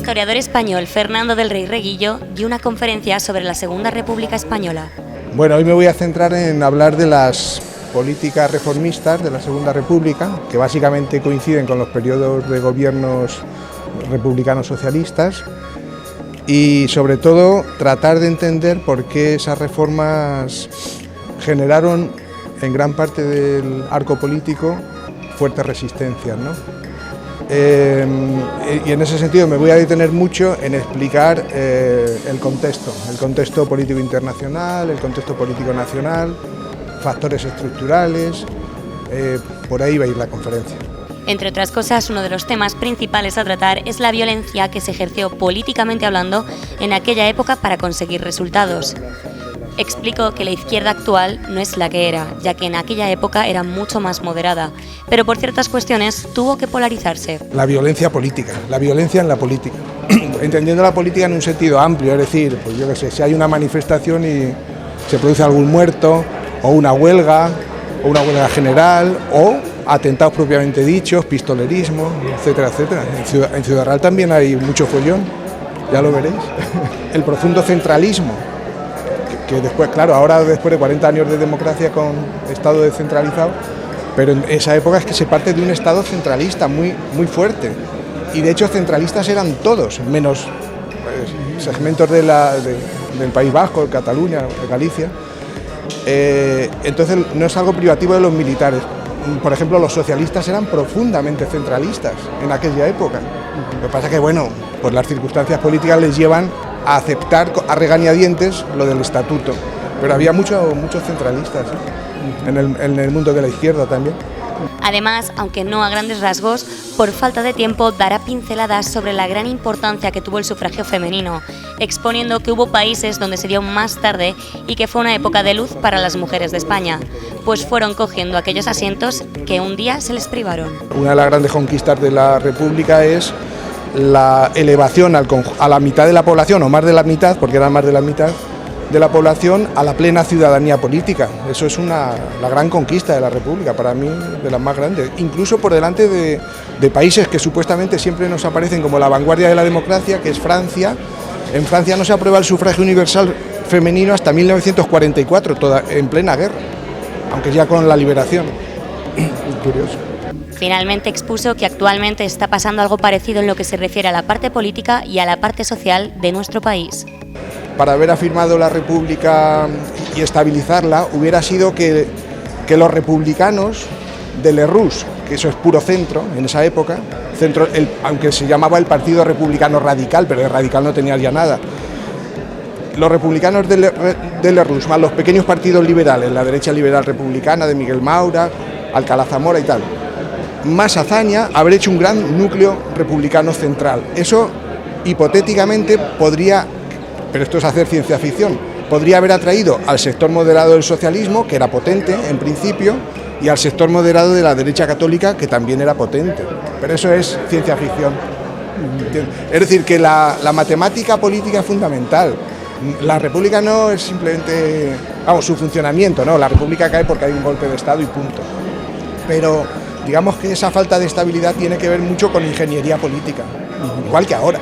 historiador español Fernando del Rey Reguillo dio una conferencia sobre la Segunda República Española. Bueno, hoy me voy a centrar en hablar de las políticas reformistas de la Segunda República, que básicamente coinciden con los periodos de gobiernos republicanos socialistas, y sobre todo tratar de entender por qué esas reformas generaron en gran parte del arco político fuertes resistencias, ¿no? Y en ese sentido me voy a detener mucho en explicar el contexto político internacional, el contexto político nacional, factores estructurales, por ahí va a ir la conferencia. Entre otras cosas, uno de los temas principales a tratar es la violencia que se ejerció políticamente hablando en aquella época para conseguir resultados. Explicó que la izquierda actual no es la que era, ya que en aquella época era mucho más moderada, pero por ciertas cuestiones tuvo que polarizarse. La violencia política, la violencia en la política, entendiendo la política en un sentido amplio, es decir, pues yo qué sé, si hay una manifestación y se produce algún muerto, o una huelga general, o atentados propiamente dichos, pistolerismo, etcétera, etcétera. En Ciudad Real también hay mucho follón, ya lo veréis. El profundo centralismo, que después, claro, ahora después de 40 años de democracia con Estado descentralizado, pero en esa época es que se parte de un Estado centralista muy, muy fuerte. Y de hecho centralistas eran todos, menos segmentos del País Vasco, de Cataluña, de Galicia. Entonces no es algo privativo de los militares. Por ejemplo, los socialistas eran profundamente centralistas en aquella época. Lo que pasa es que, bueno, pues las circunstancias políticas les llevan a aceptar a regañadientes lo del estatuto. Pero había muchos centralistas, ¿eh? en el mundo de la izquierda también. Además, aunque no a grandes rasgos, por falta de tiempo dará pinceladas sobre la gran importancia que tuvo el sufragio femenino, exponiendo que hubo países donde se dio más tarde y que fue una época de luz para las mujeres de España, pues fueron cogiendo aquellos asientos que un día se les privaron. Una de las grandes conquistas de la República es la elevación a la mitad de la población, o más de la mitad, porque era más de la mitad, de la población a la plena ciudadanía política. Eso es la gran conquista de la República, para mí de las más grandes, incluso por delante de países que supuestamente siempre nos aparecen como la vanguardia de la democracia, que es Francia. En Francia no se aprueba el sufragio universal femenino hasta 1944, en plena guerra, aunque ya con la liberación. Curioso. Finalmente expuso que actualmente está pasando algo parecido en lo que se refiere a la parte política y a la parte social de nuestro país. Para haber afirmado la República y estabilizarla, hubiera sido que los republicanos de Lerroux, que eso es puro centro en esa época, aunque se llamaba el Partido Republicano Radical, pero de radical no tenía ya nada, los republicanos de Lerroux, más los pequeños partidos liberales, la derecha liberal republicana de Miguel Maura, Alcalá Zamora y tal, más hazaña haber hecho un gran núcleo republicano central. Eso hipotéticamente podría, pero esto es hacer ciencia ficción, podría haber atraído al sector moderado del socialismo, que era potente en principio, y al sector moderado de la derecha católica, que también era potente. Pero eso es ciencia ficción. Es decir, que la matemática política es fundamental. La República no es simplemente, su funcionamiento, no, la República cae porque hay un golpe de Estado y punto. Pero digamos que esa falta de estabilidad tiene que ver mucho con ingeniería política, igual que ahora.